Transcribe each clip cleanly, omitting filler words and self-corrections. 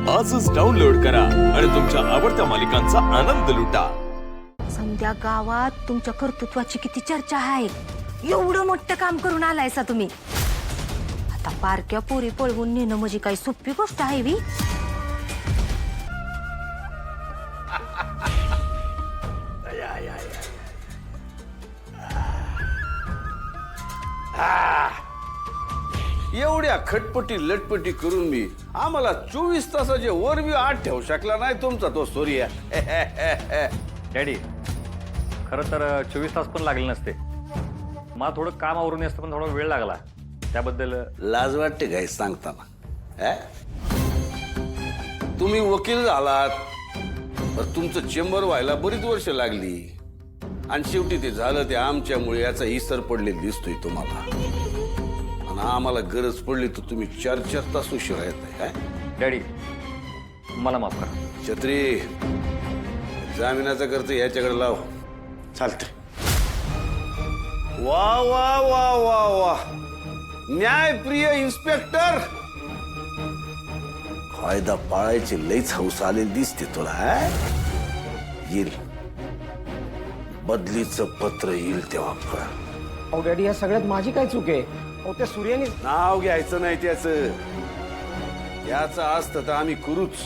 आजच डाउनलोड करा आणि तुमच्या आवडत्या मालिकांचा आनंद लुटा। समध्या गावात तुमच्या कर्तृत्वाची किती चर्चा आहे। एवढं मोठं काम करून आलायसा तुम्ही। आता बारक्या पोरी पळवून नेणं म्हणजे काही सोपी गोष्ट आहे वी? एवढ्या खटपटी लटपटी करून मी आम्हाला 24 तासाचे वर बी आत ठेवू शकला नाही तुमचा तो सूर्य। डॅडी खरं तर 24 तास पण लागले नसते। मला थोडं काम आवरून असतं पण थोडा वेळ लागला त्याबद्दल लाज वाटते काय सांगताना? तुम्ही वकील झालात पण तुमचं चेंबर व्हायला बरीच वर्ष लागली आणि शेवटी ते झालं ते आमच्यामुळे याचा इसर पडलेला दिसतोय तुम्हाला। आणि आम्हाला गरज पडली तर तुम्ही 4-4 तास उशिरा येत आहे। डॅडी मला माफ करा। छत्री जामिनाचा खर्च याच्याकडे लाव। चालतंय। वा वा वा वा वा न्यायप्रिय इन्स्पेक्टर, कायदा पाळायची लईच हौस आलेली दिसते तुला। येईल बदलीचं पत्र येईल तेव्हा फळ। अहो डॅडी या सगळ्यात माझी काय चूक आहे? अहो त्या सूर्याने नाव घ्यायचं नाही त्याचं। याचं असतं तर आम्ही करूच।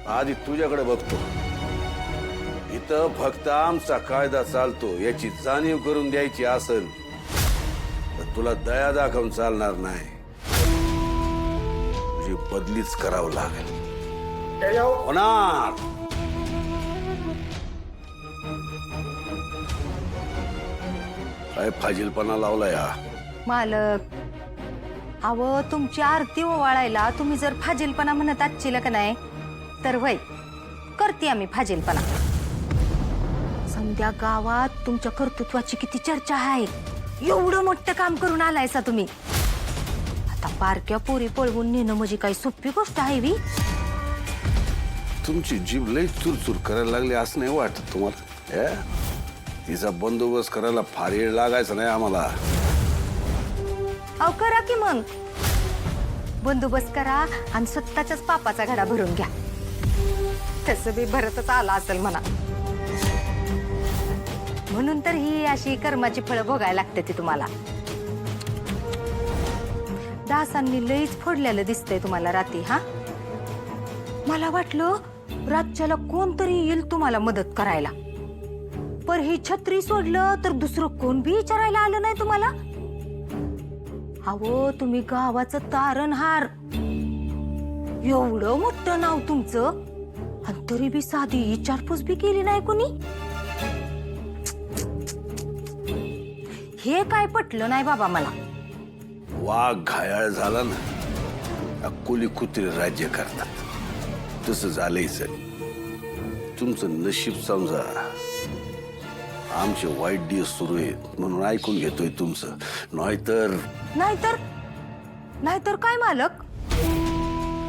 आधी तुझ्याकडे बघतो। इथं फक्त आमचा कायदा चालतो याची जाणीव करून द्यायची असेल तर तुला दया दाखवून चालणार नाही। तुझी बदलीच करावं लागेल। होणार। काय फाजीलपणा लावलाय हा? मालक अव तुमची आरती ओवाळायला तुम्ही जर फाजीलपणा म्हणत आजची का नाही तर वय करते आम्ही फाजीलपणा। समध्या गावात तुमच्या कर्तृत्वाची किती चर्चा आहे। एवढं मोठं काम करून आलायसा तुम्ही। आता बारक्या पोरी पळवून नेणं म्हणजे काही सोपी गोष्ट आहे वी? तुमची जीभ लई चुरचुर करायला लागली असं नाही वाटत तुम्हाला? तिचा बंदोबस्त करायला फार वेळ लागायचा नाही आम्हाला। अहो करा की मग बंदोबस्त करा आणि स्वतःच्याच पापाचा घडा भरून घ्या। तसं बी भरतच आला असेल म्हणा। म्हणून तर ही अशी कर्माची फळं भोगायला लागते ती तुम्हाला। दासांनी लईच फोडलेलं दिसतंय तुम्हाला रात्री। हा मला वाटलं राज्याला कोणतरी येईल तुम्हाला मदत करायला, पर ही छत्री सोडलं तर दुसरं कोण बी विचारायला आलं नाही तुम्हाला। अहो तुम्ही गावाचं तारणहार, एवढं मोठं नाव तुमचं आणि तरी बी साधी विचारपूस बी केली नाही कोणी। हे काय पटलं नाही बाबा मला। वाघ घायाळ झाला ना कुली कुत्रे राज्य करतात तसं झालंय सर। तुमचं नशीब समजा। आमचे वाईट दिवस सुरू आहेत म्हणून ऐकून घेतोय तुमचं। नाहीतर नाहीतर काय मालक?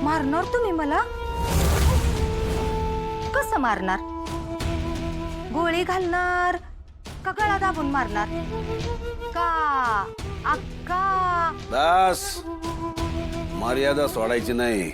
मारणार तुम्ही मला? कसं मारणार? गोळी घालणार का गळा दाबून मारणार का अक्का? दास मर्यादा सोडायची नाही।